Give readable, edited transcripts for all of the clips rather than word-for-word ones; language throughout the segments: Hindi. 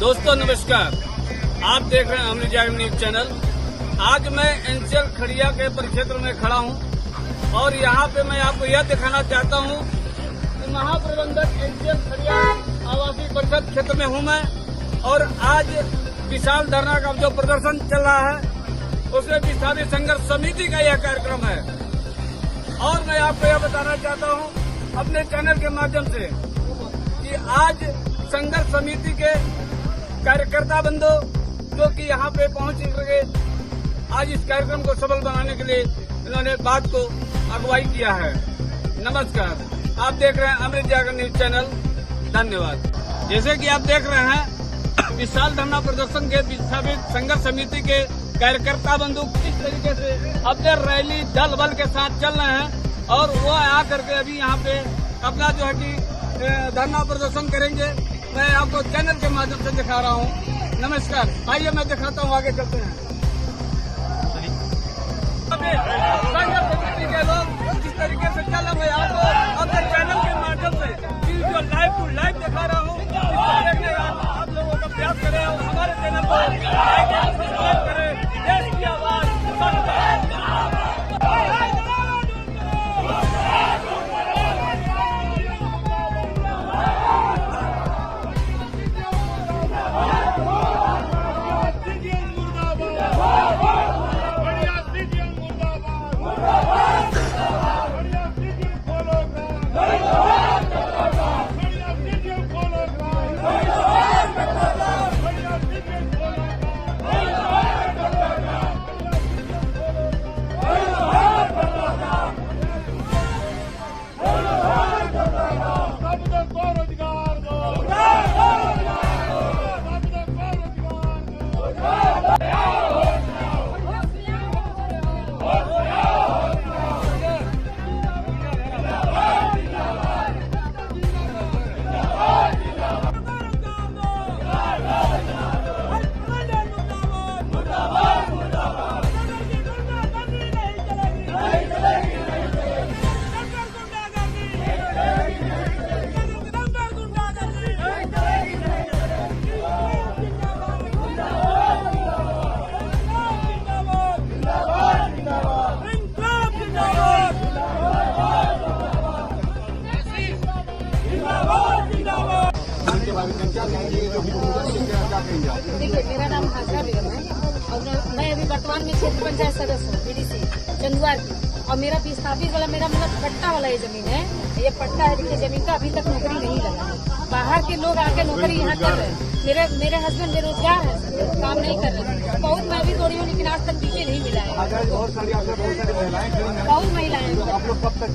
दोस्तों नमस्कार, आप देख रहे हैं अमृत जागरण न्यूज चैनल। आज मैं एनसीएल खड़िया के परिक्षेत्र में खड़ा हूं और यहां पे मैं आपको यह दिखाना चाहता हूं कि महाप्रबंधक एनसीएल खड़िया आवासीय परिषद क्षेत्र में हूं मैं। और आज विशाल धरना का जो प्रदर्शन चल रहा है उसमें विस्थापित संघर्ष समिति का यह कार्यक्रम है। और मैं आपको यह बताना चाहता हूं अपने चैनल के माध्यम से कि आज संघर्ष समिति के कार्यकर्ता बंधु जो कि यहाँ पे पहुंच गए, आज इस कार्यक्रम को सफल बनाने के लिए इन्होंने बात को अगुवाई किया है। नमस्कार, आप देख रहे हैं अमृत जागरण न्यूज चैनल। धन्यवाद। जैसे कि आप देख रहे हैं विशाल धरना प्रदर्शन के विस्थापित संघर्ष समिति के कार्यकर्ता बंधु किस तरीके से अपने रैली दल बल के साथ चल रहे हैं और वो आकर के अभी यहाँ पे अपना जो है कि धरना प्रदर्शन करेंगे। मैं आपको चैनल के माध्यम से दिखा रहा हूँ। नमस्कार, आइए मैं दिखाता हूँ, आगे चलते हैं। संघर्ष समिति के लोग जिस तरीके से चल रहे हैं आपको अपने चैनल के माध्यम से जो लाइव टू लाइव दिखा रहा हूँ, देखने का आप लोगों का प्रयास करें और हमारे चैनल को सब्सक्राइब करें। देश की आवाज देखिए, मेरा नाम हाजरा बेगम है और मैं अभी वर्तमान में क्षेत्र पंचायत सदस्य हूँ बीडीसी चंदुआर की। और मेरा विस्थापित वाला मेरा मतलब पट्टा वाला ये जमीन है, ये पट्टा है। देखिए, जमीन का अभी तक नौकरी नहीं लगा। बाहर के लोग आके नौकरी यहाँ कर रहे हैं। मेरे हस्बैंड बेरोजगार है, काम नहीं कर रहे। बहुत मैं भी दौड़ी हूँ लेकिन आज तक पीछे नहीं मिला है। बहुत महिलाएं। आप लोग कब तक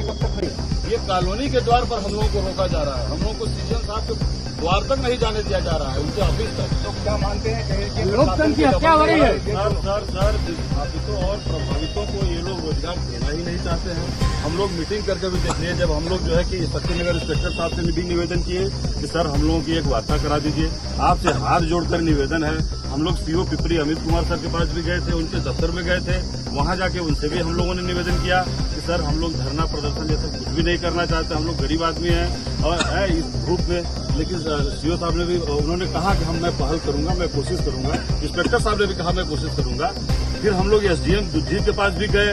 कब तक खड़ी? ये कॉलोनी के द्वार पर हम लोगों को रोका जा रहा है। हम लोगों को सीएम साहब के द्वार तक नहीं जाने दिया जा रहा है, उनके ऑफिस तक। तो क्या मानते हैं कि लोकतंत्र की हत्या हो रही है? सर विस्थापितों और प्रभावितों को ये लोग रोजगार देना ही नहीं चाहते हैं। हम लोग मीटिंग करके भी देख लिए, जब हम लोग जो है कि शक्तिनगर इंस्पेक्टर साहब से भी निवेदन किए कि सर हम लोगों की एक वार्ता करा दीजिए। आपसे हाथ जोड़कर निवेदन है। हम लोग सीओ पिपरी अमित कुमार सर के पास भी गए थे, उनके दफ्तर में गए थे। वहां जाके उनसे भी हम लोगों ने निवेदन किया कि सर हम लोग धरना प्रदर्शन जैसा कुछ भी नहीं करना चाहते। हम लोग गरीब आदमी हैं और है इस ग्रुप में। लेकिन सीओ साहब ने भी उन्होंने कहा कि मैं पहल करूंगा, मैं कोशिश करूंगा। इंस्पेक्टर साहब ने भी कहा मैं कोशिश करूंगा। फिर हम लोग एसडीएम दुधीर के पास भी गए,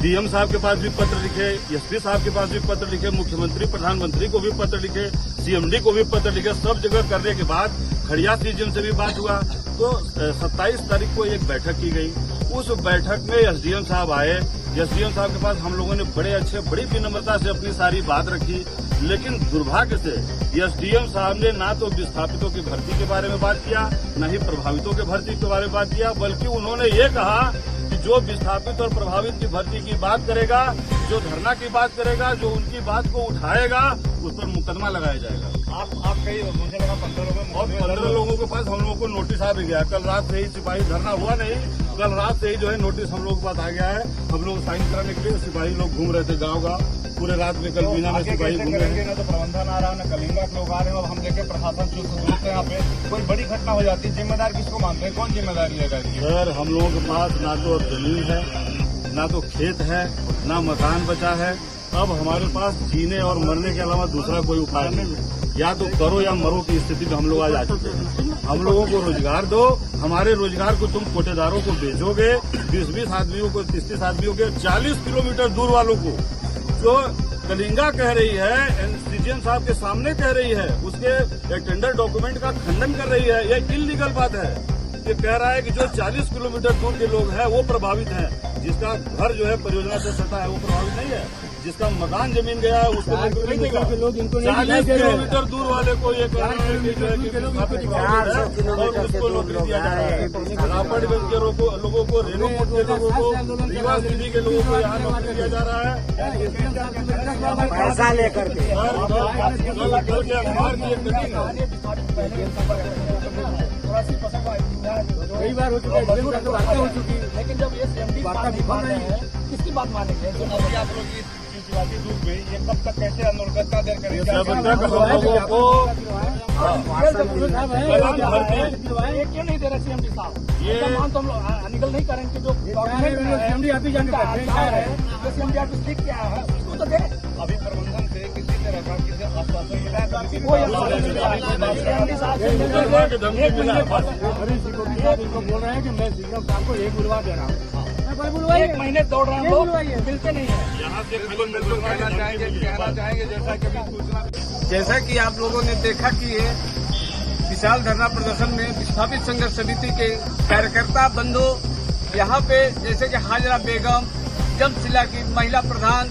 डीएम साहब के पास भी पत्र लिखे, एसपी साहब के पास भी पत्र लिखे, मुख्यमंत्री प्रधानमंत्री को भी पत्र लिखे, सीएमडी को भी पत्र लिखे। सब जगह करने के बाद खड़िया सीएम से भी बात हुआ। तो 27 तारीख को एक बैठक की गई। उस बैठक में एसडीएम साहब आए। एसडीएम साहब के पास हम लोगों ने बड़ी विनम्रता से अपनी सारी बात रखी। लेकिन दुर्भाग्य से एसडीएम साहब ने ना तो विस्थापितों की भर्ती के बारे में बात किया, न ही प्रभावितों के भर्ती के बारे में बात किया, बल्कि उन्होंने ये कहा कि जो विस्थापित और प्रभावित की भर्ती की बात करेगा, जो धरना की बात करेगा, जो उनकी बात को उठाएगा, उस पर मुकदमा लगाया जाएगा। आप कई मुझे लगा 15 लोगों के पास हम लोगों को नोटिस आ भी गया। कल रात से ही सिपाही धरना हुआ नहीं, कल रात से ही जो है नोटिस हम लोगों के पास आ गया है। हम लोग साइन कराने के लिए सिपाही लोग घूम रहे थे गाँव पूरे रात में। कल बिना में सिपाही घूम रहे हैं। ना तो प्रबंधन आ रहा है, न कलिंगा के लोग आ रहे हैं। अब हम लेके प्रशासन चुस्त यहाँ पे कोई बड़ी घटना हो जाती है, जिम्मेदार किसको मानते हैं? कौन जिम्मेदारी लेगा? सर हम लोगों के पास ना तो जमीन है, ना तो खेत है, ना मकान बचा है। अब हमारे पास जीने और मरने के अलावा दूसरा कोई उपाय नहीं है। या तो करो या मरो की स्थिति में हम लोग आज आ चुके हैं। हम लोगों को रोजगार दो, हमारे रोजगार को तुम कोटेदारों को बेचोगे, 20-20 आदमियों को, 30-30 आदमियों के 40 किलोमीटर दूर वालों को जो कलिंगा कह रही है, सीजीएम साहब के सामने कह रही है, उसके टेंडर डॉक्यूमेंट का खंडन कर रही है। यह इल्लीगल बात है। ये कह रहा है कि जो 40 किलोमीटर दूर के लोग हैं वो प्रभावित हैं, जिसका घर जो है परियोजना से सटा है वो प्रभावित नहीं है, जिसका मकान जमीन गया है उसको नौकरी नहीं देगा। 40 किलोमीटर दूर वाले को ये कह रहे हैं कि जो है कि और उसको नौकरी दिया जा रहा है। रापड़गंज के लोगों को, रेणुकूट के लोगों को, रीवा सिटी के लोगों को यहाँ नौकरी दिया जा रहा है पैसा लेकर के। कल के अखबार की एक मीटिंग कई बार हो चुकी है, वार्ता हो चुकी है, लेकिन जब ये सीएमडी वार्ता विफल रही है, किसकी बात मानेंगे? अभी आप लोग की चिंचिवाती डूब गई, ये कब तक कैसे आंदोलन कितना देर करेंगे? सब तक हम लोगों को ये क्यों नहीं दे रहे सीएमडी साहब? ये मान तो हम लोग निकल नहीं करेंगे। जो सीएमडी ऑफिस जाने का है, जो सीएमडी ऑफिस लिख क्या है उसको तो दे। अभी प्रबंधन से किसी तरह का किसी आश्वासन मिला है? बोल रहे हैं कि मैं सीएम साहब को एक बुलवा दे रहा हूँ, 1 महीने दौड़ रहे हैं, लोग मिलते नहीं है। यहाँ से कहना चाहेंगे जैसा कि अभी सूचना, जैसा कि आप लोगों ने देखा कि ये विशाल धरना प्रदर्शन में विस्थापित संघर्ष समिति के कार्यकर्ता बंधु यहाँ पे जैसे कि हाजरा बेगम, जमशिला की महिला प्रधान,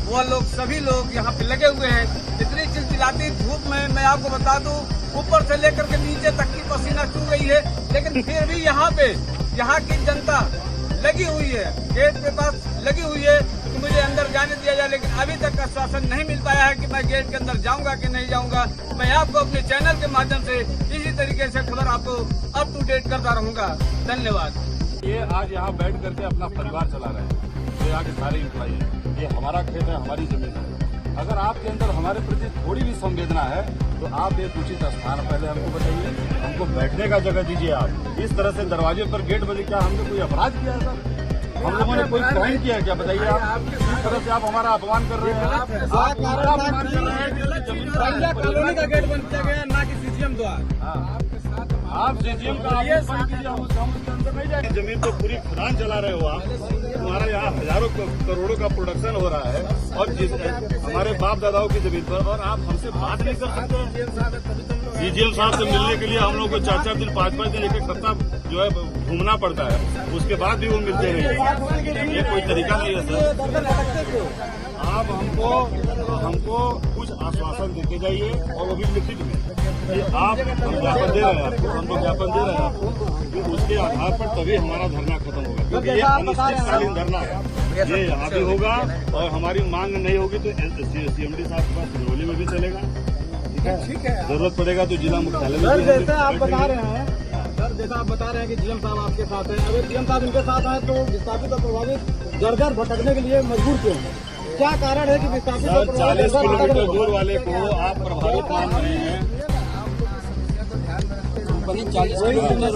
वो लोग सभी लोग यहाँ पे लगे हुए हैं। इतनी चिलचिलाती धूप में मैं आपको बता दूं, ऊपर से लेकर के नीचे तक की पसीना चू गई है, लेकिन फिर भी यहाँ पे यहाँ की जनता लगी हुई है, गेट के पास लगी हुई है कि मुझे अंदर जाने दिया जाए। लेकिन अभी तक आश्वासन नहीं मिल पाया है कि मैं गेट के अंदर जाऊंगा कि नहीं जाऊंगा। मैं आपको अपने चैनल के माध्यम से इसी तरीके से खबर आपको अप टू डेट करता रहूंगा। धन्यवाद। ये आज यहाँ बैठ करके अपना परिवार चला रहे हैं, तो यहाँ के सारे इम्प्लॉई हैं। ये हमारा खेत है, हमारी जमीन है। अगर आपके अंदर हमारे प्रति थोड़ी भी संवेदना है तो आप एक उचित स्थान पहले हमको बताइए, हमको बैठने का जगह दीजिए। आप इस तरह से दरवाजे पर गेट बजे, क्या हमने कोई अपराध किया है सर? हम लोगों ने कोई क्राइम किया है क्या? बताइए आप। इस तरह से आप हमारा अपमान कर रहे हैं। आप अपमान कर रहे हैं। कॉलोनी का गेट बंद किया गया, ना कि सीजीएम द्वारा। आप सीजीएम का हम उसके अंदर नहीं जाएंगे। जमीन तो पूरी खदान चला रहे हो आप। तुम्हारा यहाँ हजारों करोड़ों का प्रोडक्शन हो रहा है और हमारे बाप दादाओं की जमीन पर, और आप हमसे बात नहीं कर सकते। सीजीएम साहब से मिलने के लिए हम लोग को 4-4 दिन, 5-5 दिन, 1-1 हफ्ता जो है घूमना पड़ता है, उसके बाद भी वो मिलते नहीं। ये कोई तरीका नहीं है सर। आप हमको कुछ आश्वासन देते जाइए, और वो भी लिखित में। आप हम ज्ञापन दे रहे हैं आपको, हम लोग ज्ञापन दे रहे हैं आपको कि उसके आधार पर तभी हमारा धरना खत्म होगा, क्योंकि ये अनिश्चितकालीन धरना है। ये यहाँ भी होगा, और हमारी मांग नहीं होगी तो सीएमडी साहब के पास सिरोली में भी चलेगा। ठीक है, जरूरत पड़ेगा तो जिला मुख्यालय में भी। जैसा आप बता रहे हैं सर, जैसा आप बता रहे हैं कि जीएम साहब आपके साथ हैं, अगर जीएम साहब इनके साथ हैं तो विस्थापित और प्रभावित घर-घर भटकने के लिए मजबूर क्यों हैं? क्या कारण है कि विस्थापित और प्रभावित 40 किलोमीटर दूर वाले को आप प्रभावित मान रहे हैं? 40 किलोमीटर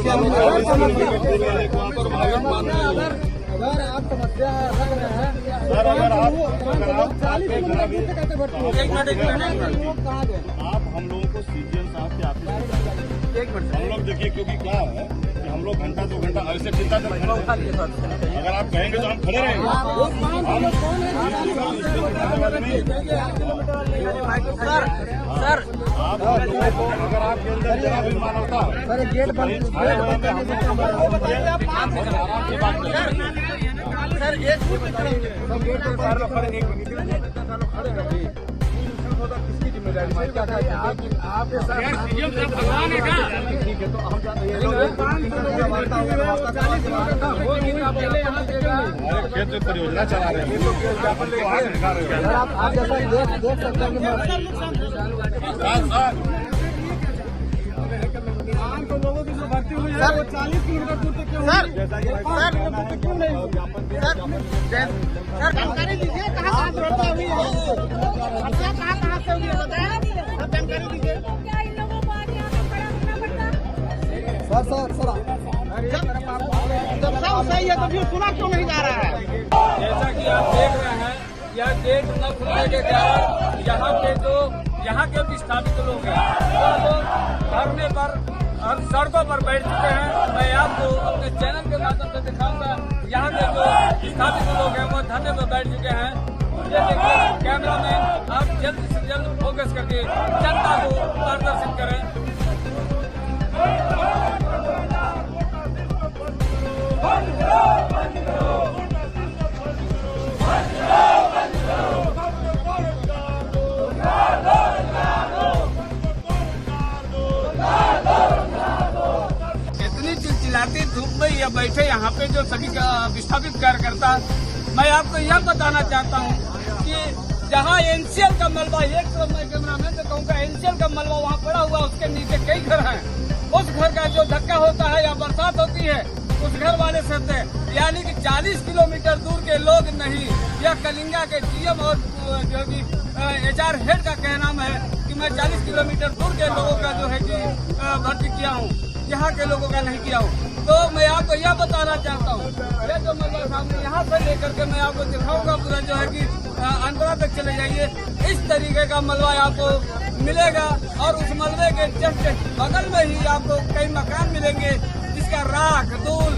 दूर वाले को आप प्रभावित मान रहे हैं? अगर आप समस्या रख रहे हैं सर, अगर आप 40 किलोमीटर दूर से कैसे भटके? कहाँ गए? आप हम लोगों को सीजीएम साहब के ऑफिस हम लोग देखिए, क्योंकि क्या है कि हम लोग घंटा 2 घंटा ऐसे चिंता कर रहे हैं। अगर आप कहेंगे तो हम खड़े रहेंगे। सर आप अगर आपके अंदर जरा भी मानवता सर गेट बंद किसकी जिम्मेदारी? आपके भगवान है क्या? ठीक है, तो हम खेत में परियोजना चला रहे हैं, आप जैसा देख सकते हैं तो लोगों की जो भर्ती हुई है वो 40 किलोमीटर दूर तक क्यों क्यों नहीं? सर जानकारी दीजिए, कहाँ भर्ती हुई है? कहाँ से हुई है बताया, जानकारी दीजिए। क्या इन लोगों को आज यहाँ पे खड़ा होना पड़ता? सर जब सब सही है तो फिर सुना क्यों नहीं जा रहा है? जैसा कि आप देख रहे हैं या गेट न खुलने के कारण यहाँ के विस्थापित लोग हैं वो लोग धरने पर और सड़कों पर बैठ चुके हैं। मैं आपको अपने चैनल के माध्यम से दिखाऊंगा यहाँ के जो विस्थापित लोग हैं वो धरने पर बैठ चुके हैं। ये देखिए कैमरामैन, आप जल्द से जल्द फोकस करके जनता को मार्गदर्शन करें। इतनी चिलचिलाती धूप में या बैठे यहाँ पे जो सभी विस्थापित कार्यकर्ता, मैं आपको यह बताना चाहता हूँ कि जहाँ एनसीएल का मलबा, एक तो मैं कैमरामैन से कहूँगा एनसीएल का मलबा वहाँ पड़ा हुआ, उसके नीचे कई घर हैं। उस घर का जो धक्का होता है या बरसात होती है उस घर वाले सहते हैं, यानी कि 40 किलोमीटर दूर के लोग नहीं। यह कलिंगा के डीएम और जो कि HR हेड का कहना है कि मैं 40 किलोमीटर दूर के लोगों का जो है कि भर्ती किया हूँ, यहाँ के लोगों का नहीं किया हूँ। तो मैं आपको यह बताना चाहता हूँ, यह जो मलबा सामने यहाँ से लेकर के मैं आपको दिखाऊंगा पूरा जो है कि अंतरा तक चले जाइए, इस तरीके का मलबा आपको मिलेगा। और उस मलबे के जस्ट बगल में ही आपको कई मकान मिलेंगे जिसका राख धूल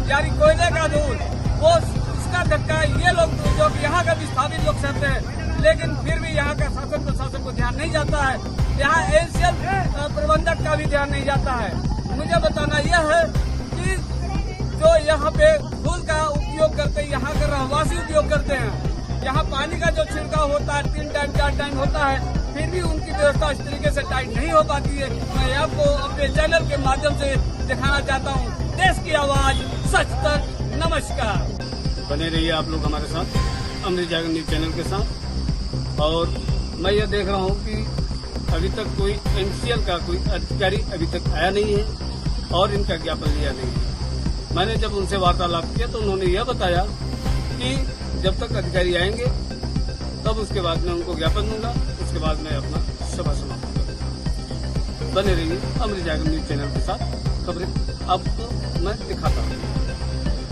यानी कोयले का धूल, वो इसका धक्का ये लोग जो कि यहाँ का विस्थापित लोग सहते हैं, लेकिन फिर भी यहाँ का शासन प्रशासन को ध्यान नहीं जाता है। यहाँ एनसीएल प्रबंधक का भी ध्यान नहीं जाता है। मुझे बताना यह है कि जो यहाँ पे धूल का उपयोग करते हैं, यहाँ के रहवासी उपयोग करते हैं, यहाँ पानी का जो छिड़काव होता है 3 टाइम 4 टाइम होता है, फिर भी उनकी व्यवस्था इस तरीके से टाइट नहीं हो पाती है। मैं आपको अपने चैनल के माध्यम से दिखाना चाहता हूँ। देश की आवाज सच तक, नमस्कार। बने रहिए आप लोग हमारे साथ, अमृत जागरण न्यूज चैनल के साथ। और मैं ये देख रहा हूँ कि अभी तक कोई एनसीएल का कोई अधिकारी अभी तक आया नहीं है और इनका ज्ञापन लिया नहीं है। मैंने जब उनसे वार्तालाप किया तो उन्होंने यह बताया कि जब तक अधिकारी आएंगे तब उसके बाद मैं उनको ज्ञापन दूंगा, उसके बाद मैं अपना सभा समाप्त करूंगा। बने रहिए अमृत जागरण न्यूज चैनल के साथ, खबरें आपको मैं दिखाता हूँ।